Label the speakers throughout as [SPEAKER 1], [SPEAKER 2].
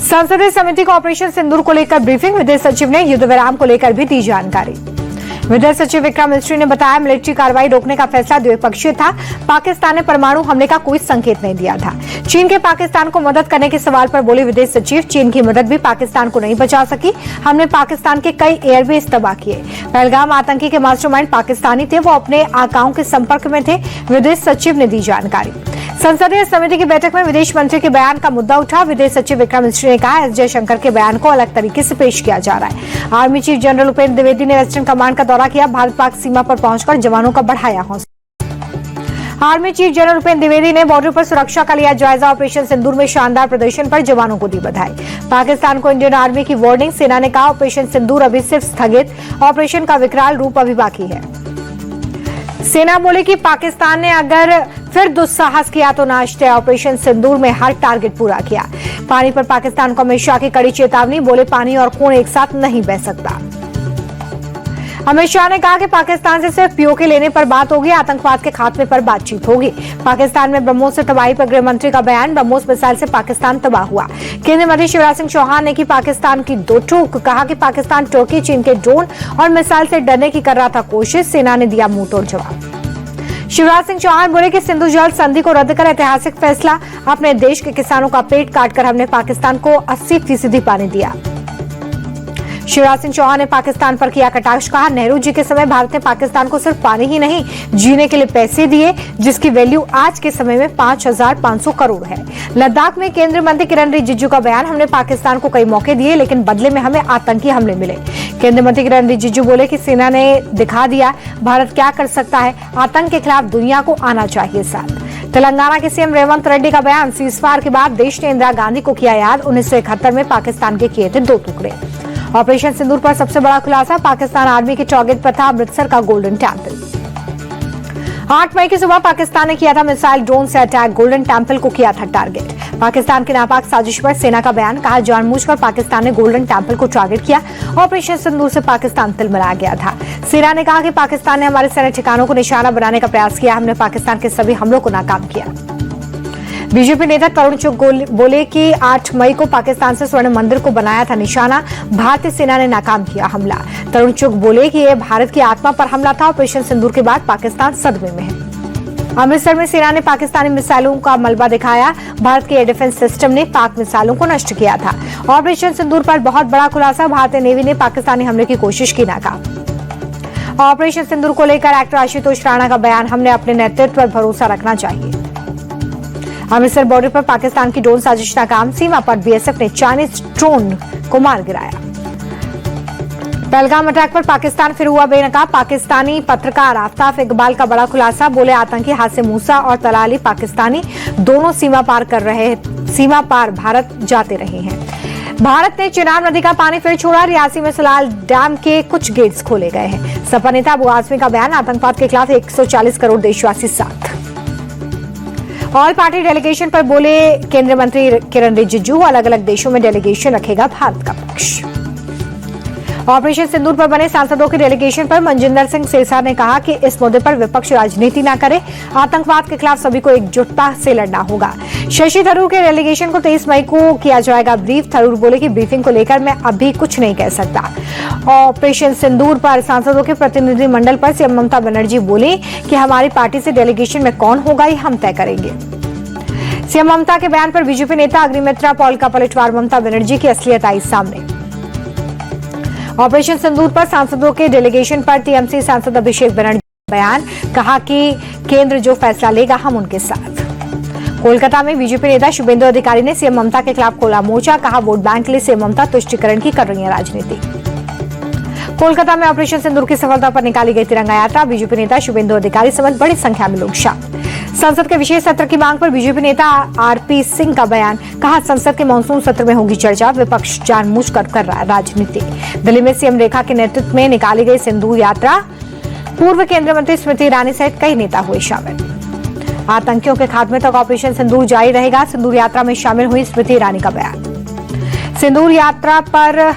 [SPEAKER 1] संसदीय समिति को ऑपरेशन सिंदूर को लेकर ब्रीफिंग। विदेश सचिव ने युद्ध विराम को लेकर भी दी जानकारी। विदेश सचिव विक्रम मिस्री ने बताया, मिलिट्री कार्रवाई रोकने का फैसला द्विपक्षीय था। पाकिस्तान ने परमाणु हमले का कोई संकेत नहीं दिया था। चीन के पाकिस्तान को मदद करने के सवाल पर बोले विदेश सचिव, चीन की मदद भी पाकिस्तान को नहीं बचा सकी। हमने पाकिस्तान के कई एयरबेस तबाह किए। पहलगाम आतंकी के मास्टरमाइंड पाकिस्तानी थे, वो अपने आकाओं के संपर्क में थे। विदेश सचिव ने दी जानकारी। संसदीय समिति की बैठक में विदेश मंत्री के बयान का मुद्दा उठा। विदेश सचिव विक्रम मिस्री ने कहा, एस जयशंकर के बयान को अलग तरीके से पेश किया जा रहा है। Army chief general Upendra Dwivedi ने वेस्टर्न कमांड का दौरा किया। भारत पाक सीमा पर पहुंचकर जवानों का बढ़ाया हौसला। Army chief general Upendra Dwivedi ने बॉर्डर पर सुरक्षा का लिया जायजा। ऑपरेशन सिंदूर में शानदार प्रदर्शन पर जवानों को दी बधाई। पाकिस्तान को इंडियन आर्मी की वार्निंग। सेना ने कहा, ऑपरेशन सिंदूर अभी सिर्फ स्थगित, ऑपरेशन का विकराल रूप अभी बाकी है। सेना बोले कि पाकिस्तान ने अगर फिर दुस्साहस किया तो नाश्ते। ऑपरेशन सिंदूर में हर टारगेट पूरा किया। पानी पर पाकिस्तान को अमित शाह की कड़ी चेतावनी। बोले, पानी और खून एक साथ नहीं बह सकता। अमित शाह ने कहा कि पाकिस्तान से सिर्फ पीओके लेने पर बात होगी, आतंकवाद के खात्मे पर बातचीत होगी। पाकिस्तान में ब्रह्मोस से तबाही पर गृह मंत्री का बयान। ब्रह्मोस मिसाइल से पाकिस्तान तबाह हुआ। केंद्रीय मंत्री शिवराज सिंह चौहान ने की पाकिस्तान की दो टूक। कहा कि पाकिस्तान तुर्की चीन के ड्रोन और मिसाइल से डरने की कर रहा था कोशिश। सेना ने दिया मुंहतोड़ जवाब। शिवराज सिंह चौहान बोले कि सिंधु जल संधि को रद्द कर ऐतिहासिक फैसला। अपने देश के किसानों का पेट काटकर हमने पाकिस्तान को 80% पानी दिया। शिवराज सिंह चौहान ने पाकिस्तान पर किया कटाक्ष। कहा, नेहरू जी के समय भारत ने पाकिस्तान को सिर्फ पानी ही नहीं, जीने के लिए पैसे दिए, जिसकी वैल्यू आज के समय में 5,500 करोड़ है। लद्दाख में केंद्रीय मंत्री किरण रिजिजू का बयान। हमने पाकिस्तान को कई मौके दिए, लेकिन बदले में हमें आतंकी हमले मिले। केंद्रीय मंत्री किरण रिजिजू बोले कि सेना ने दिखा दिया भारत क्या कर सकता है। आतंक के खिलाफ दुनिया को आना चाहिए साथ। तेलंगाना के सीएम रेवंत रेड्डी का बयान। सीजफायर के बाद देश ने इंदिरा गांधी को किया याद। 1971 में पाकिस्तान के किए थे 2 टुकड़े। ऑपरेशन सिंदूर पर सबसे बड़ा खुलासा। पाकिस्तान आर्मी के टारगेट पर था अमृतसर का गोल्डन टेम्पल। 8 मई की सुबह पाकिस्तान ने किया था मिसाइल ड्रोन से अटैक। गोल्डन टेम्पल को किया था टारगेट। पाकिस्तान की नापाक साजिश पर सेना का बयान। कहा, जानबूझकर पाकिस्तान ने गोल्डन टेम्पल को टारगेट किया। ऑपरेशन सिंदूर से पाकिस्तान तिलमिला गया था। सेना ने कहा कि पाकिस्तान ने हमारे सैन्य ठिकानों को निशाना बनाने का प्रयास किया। हमने पाकिस्तान के सभी हमलों को नाकाम किया। बीजेपी नेता तरुण चुग बोले कि 8 मई को पाकिस्तान से स्वर्ण मंदिर को बनाया था निशाना। भारतीय सेना ने नाकाम किया हमला। तरुण चुग बोले कि यह भारत की आत्मा पर हमला था। ऑपरेशन सिंदूर के बाद पाकिस्तान सदमे में है। अमृतसर में सेना ने पाकिस्तानी मिसाइलों का मलबा दिखाया। भारत के एयर डिफेंस सिस्टम ने पाक मिसाइलों को नष्ट किया था। ऑपरेशन सिंदूर पर बहुत बड़ा खुलासा। भारतीय नेवी ने पाकिस्तानी हमले की कोशिश की नाकाम। ऑपरेशन सिंदूर को लेकर एक्टर आशुतोष राणा का बयान। हमने अपने नेतृत्व पर भरोसा रखना चाहिए। अमृतसर बॉर्डर पर पाकिस्तान की ड्रोन साजिश नाकाम। सीमा पर बीएसएफ ने चाइनीज ड्रोन को मार गिराया। पहलगाम अटैक पर पाकिस्तान फिर हुआ बेनकाब। पाकिस्तानी पत्रकार आफ्ताब इकबाल का बड़ा खुलासा। बोले, आतंकी हासिम मूसा और तलाली पाकिस्तानी दोनों सीमा पार भारत जाते रहे हैं। भारत ने चिनाब नदी का पानी फिर छोड़ा। रियासी में सलाल डैम के कुछ गेट्स खोले गए हैं। सपा नेता अबू आजमी का बयान। आतंकवाद के खिलाफ 140 करोड़ देशवासी साथ। ऑल पार्टी डेलीगेशन पर बोले केंद्रीय मंत्री किरण रिजिजू। अलग अलग देशों में डेलीगेशन रखेगा भारत का पक्ष। ऑपरेशन सिंदूर पर बने सांसदों की डेलीगेशन पर मनजिंदर सिंह सिरसा ने कहा कि इस मुद्दे पर विपक्ष राजनीति न करे। आतंकवाद के खिलाफ सभी को एकजुटता से लड़ना होगा। शशि थरूर के डेलीगेशन को 23 मई को किया जाएगा ब्रीफ। थरूर बोले कि ब्रीफिंग को लेकर मैं अभी कुछ नहीं कह सकता। ऑपरेशन सिंदूर पर सांसदों के प्रतिनिधि मंडल पर सीएम ममता बनर्जी बोली कि हमारी पार्टी से डेलीगेशन में कौन होगा ये हम तय करेंगे। सीएम ममता के बयान पर बीजेपी नेता अग्निमित्रा पॉल का पलटवार। ममता बनर्जी की असलियत आई सामने। ऑपरेशन सिंदूर पर सांसदों के डेलीगेशन पर टीएमसी सांसद अभिषेक बनर्जी का बयान। कहा कि केंद्र जो फैसला लेगा हम उनके साथ। कोलकाता में बीजेपी नेता शुभेंदु अधिकारी ने सीएम ममता के खिलाफ खोला मोर्चा। कहा, वोट बैंक के लिए सीएम ममता तुष्टिकरण की कर रही है राजनीति। कोलकाता में ऑपरेशन सिंदूर की सफलता पर निकाली गई तिरंगा यात्रा। बीजेपी नेता शुभेंदु अधिकारी समेत बड़ी संख्या में लोग शामिल। संसद के विशेष सत्र की मांग पर बीजेपी नेता आरपी सिंह का बयान। कहा, संसद के मानसून सत्र में होगी चर्चा। विपक्ष जानबूझकर कर रहा है राजनीति। दिल्ली में सीएम रेखा के नेतृत्व में निकाली गई सिंदूर यात्रा। पूर्व केंद्रीय मंत्री स्मृति ईरानी सहित कई नेता हुए शामिल। आतंकियों के खात्मे तक ऑपरेशन सिंदूर जारी रहेगा। सिंदूर यात्रा में शामिल हुई स्मृति ईरानी का बयान। सिंदूर यात्रा पर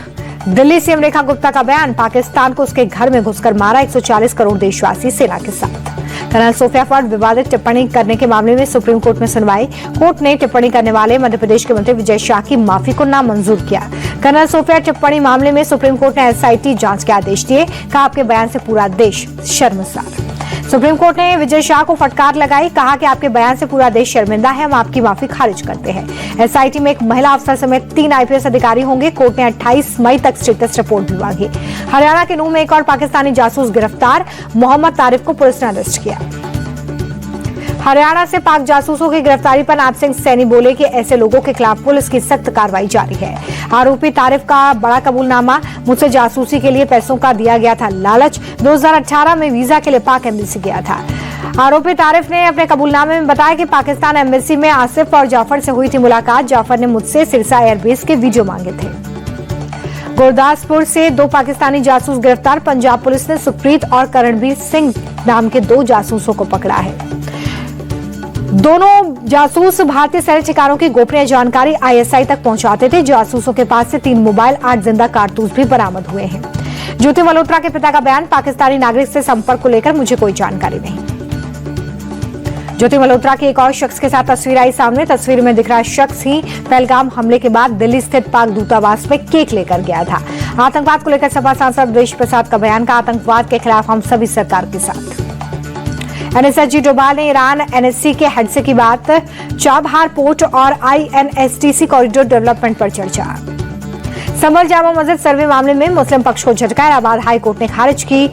[SPEAKER 1] दिल्ली सीएम रेखा गुप्ता का बयान। पाकिस्तान को उसके घर में घुसकर मारा। 140 करोड़ देशवासी सेना के साथ। कर्नल सोफिया पर विवादित टिप्पणी करने के मामले में सुप्रीम कोर्ट में सुनवाई। कोर्ट ने टिप्पणी करने वाले मध्य प्रदेश के मंत्री विजय शाह की माफी को नामंजूर किया। कर्नल सोफिया टिप्पणी मामले में सुप्रीम कोर्ट ने एसआईटी जांच के आदेश दिए। कहा, आपके बयान से पूरा देश शर्मसार। सुप्रीम कोर्ट ने विजय शाह को फटकार लगाई। कहा कि आपके बयान से पूरा देश शर्मिंदा है, हम आपकी माफी खारिज करते हैं। एसआईटी में एक महिला अफसर समेत 3 आईपीएस अधिकारी होंगे। कोर्ट ने 28 मई तक स्टेटस रिपोर्ट भी मांगी। हरियाणा के नूह में एक और पाकिस्तानी जासूस गिरफ्तार। मोहम्मद तारिफ को पुलिस ने अरेस्ट किया। हरियाणा से पाक जासूसों की गिरफ्तारी पर नाथ सिंह सैनी बोले कि ऐसे लोगों के खिलाफ पुलिस की सख्त कार्रवाई जारी है। आरोपी तारिफ का बड़ा कबूलनामा, मुझसे जासूसी के लिए पैसों का दिया गया था लालच। 2018 में वीजा के लिए पाक एम्बेसी गया था। आरोपी तारिफ ने अपने कबूलनामे में बताया कि पाकिस्तान एम्बेसी में आसिफ और जाफर से हुई थी मुलाकात। जाफर ने मुझसे सिरसा एयरबेस के वीडियो मांगे थे। गुरदासपुर से 2 पाकिस्तानी जासूस गिरफ्तार। पंजाब पुलिस ने सुखप्रीत और करणबीर सिंह नाम के 2 जासूसों को पकड़ा है। दोनों जासूस भारतीय सैन्य ठिकानों की गोपनीय जानकारी आईएसआई तक पहुंचाते थे। जासूसों के पास से 3 मोबाइल, 8 जिंदा कारतूस भी बरामद हुए हैं। ज्योति मल्होत्रा के पिता का बयान, पाकिस्तानी नागरिक से संपर्क को लेकर मुझे कोई जानकारी नहीं। ज्योति मल्होत्रा की एक और शख्स के साथ तस्वीर आई सामने। तस्वीर में दिख रहा शख्स ही पहलगाम हमले के बाद दिल्ली स्थित पाक दूतावास में केक लेकर गया था। आतंकवाद को लेकर सपा सांसद देश प्रसाद का बयान, का आतंकवाद के खिलाफ हम सभी सरकार के साथ। एनएसएसजी डोभाल ने ईरान एनएससी के हेड से की बात। चाबहार पोर्ट और आईएनएसटीसी कॉरिडोर डेवलपमेंट पर चर्चा। संभल जामा मस्जिद सर्वे मामले में मुस्लिम पक्ष को झटका। इलाहाबाद हाई कोर्ट ने खारिज की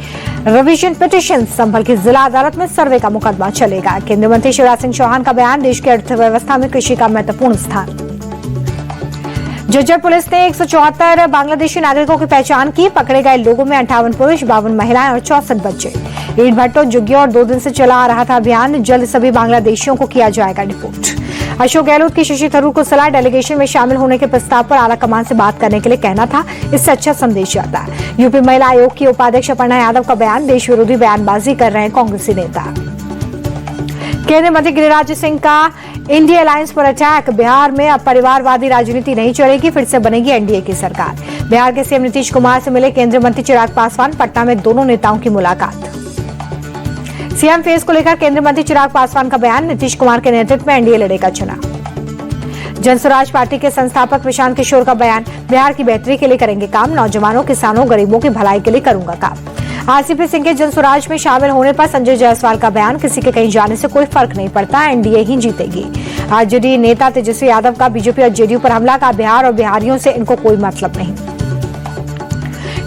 [SPEAKER 1] रिवीजन पिटीशन। संभल की जिला अदालत में सर्वे का मुकदमा चलेगा। केंद्रीय मंत्री शिवराज सिंह चौहान का बयान, देश की अर्थव्यवस्था में कृषि का महत्वपूर्ण स्थान। झज्जर पुलिस ने 174 बांग्लादेशी नागरिकों की पहचान की। पकड़े गए लोगों में 58 पुरुष, 52 महिलाएं और 64 बच्चे। ईट भट्टो जुग्गी और 2 दिन से चला आ रहा था अभियान। जल्द सभी बांग्लादेशियों को किया जाएगा डिपोर्ट। अशोक गहलोत की शशि थरूर को सलाह, डेलीगेशन में शामिल होने के प्रस्ताव पर आला कमान से बात करने के लिए कहना था, इससे अच्छा संदेश जाता। यूपी महिला आयोग की उपाध्यक्ष अपर्णा यादव का बयान, देश विरोधी बयानबाजी कर रहे हैं कांग्रेसी नेता। केंद्रीय मंत्री गिरिराज सिंह का इंडिया अलायंस पर अटैक। बिहार में अब परिवारवादी राजनीति नहीं चलेगी, फिर से बनेगी एनडीए की सरकार। बिहार के सीएम नीतीश कुमार से मिले केंद्रीय मंत्री चिराग पासवान। पटना में दोनों नेताओं की मुलाकात। सीएम फेस को लेकर केंद्रीय मंत्री चिराग पासवान का बयान, नीतीश कुमार के नेतृत्व में एनडीए लड़ेगा चुनाव। जनसुराज पार्टी के संस्थापक प्रशांत किशोर का बयान, बिहार की बेहतरी के लिए करेंगे काम, नौजवानों, किसानों, गरीबों की भलाई के लिए करूंगा काम। आरसीपी सिंह के जनसुराज में शामिल होने पर संजय जायसवाल का बयान, किसी के कहीं जाने से कोई फर्क नहीं पड़ता, एनडीए ही जीतेगी। आरजेडी नेता तेजस्वी यादव का बीजेपी और जेडीयू पर हमला, का बिहार और बिहारियों से इनको कोई मतलब नहीं।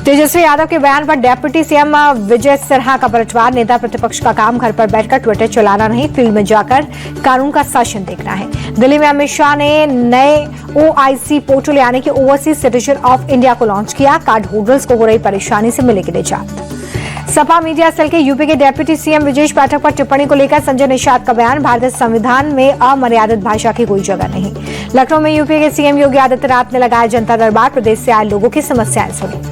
[SPEAKER 1] तेजस्वी यादव के बयान पर डिप्टी सीएम विजय सिन्हा का पलटवार, नेता प्रतिपक्ष का काम घर पर बैठकर ट्विटर चलाना नहीं, फील्ड में जाकर कानून का शासन देखना है। दिल्ली में अमित शाह ने नए ओआईसी पोर्टल यानी कि ओवरसीज सिटीजन ऑफ इंडिया को लॉन्च किया। कार्ड होल्डर्स को हो रही परेशानी से मिलेगी निजात। सपा मीडिया सेल के यूपी के डिप्टी सीएम विजेश पाठक पर टिप्पणी को लेकर संजय निषाद का बयान, भारतीय संविधान में अमर्यादित भाषा की कोई जगह नहीं। लखनऊ में यूपी के सीएम योगी आदित्यनाथ ने लगाया जनता दरबार, प्रदेश से आए लोगों की समस्याएं सुनी।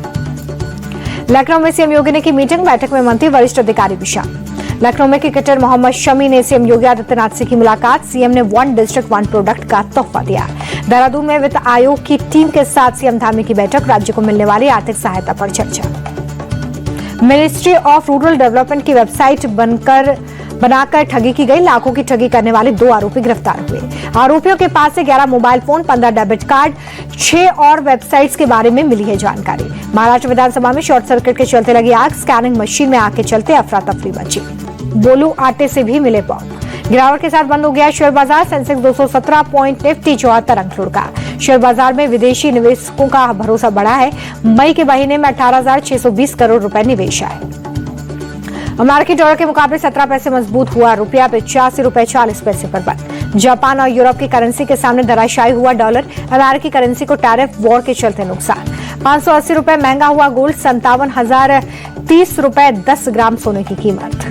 [SPEAKER 1] लखनऊ में सीएम योगी ने की मीटिंग, बैठक में मंत्री वरिष्ठ अधिकारी भी शामिल। लखनऊ में क्रिकेटर मोहम्मद शमी ने सीएम योगी आदित्यनाथ से की मुलाकात, सीएम ने 1 डिस्ट्रिक्ट 1 प्रोडक्ट का तोहफा दिया। देहरादून में वित्त आयोग की टीम के साथ सीएम धामी की बैठक, राज्य को मिलने वाली आर्थिक सहायता पर चर्चा। मिनिस्ट्री ऑफ रूरल डेवलपमेंट की वेबसाइट बनाकर ठगी की गई, लाखों की ठगी करने वाले 2 आरोपी गिरफ्तार हुए। आरोपियों के पास से 11 मोबाइल फोन, 15 डेबिट कार्ड, 6 और वेबसाइट्स के बारे में मिली है जानकारी। महाराष्ट्र विधानसभा में शॉर्ट सर्किट के चलते लगी आग, स्कैनिंग मशीन में आग के चलते अफरा तफरी मची। बोलू आटे से भी मिले पाव। गिरावट के साथ बंद हो गया शेयर बाजार, सेंसेक्स 217 पॉइंट, निफ्टी 74 अंक लुढ़का। शेयर बाजार में विदेशी निवेशकों का भरोसा बढ़ा है। मई के महीने में 18,620 करोड़ रुपए निवेश आए। अमेरिकी डॉलर के मुकाबले 17 पैसे मजबूत हुआ, रुपया 85 रुपए 40 पैसे पर बंद। जापान और यूरोप की करेंसी के सामने धराशायी हुआ डॉलर, अमेरिकी करेंसी को टैरिफ वॉर के चलते नुकसान। 580 रुपए महंगा हुआ गोल्ड, 57,030 रुपए 10 ग्राम सोने की कीमत।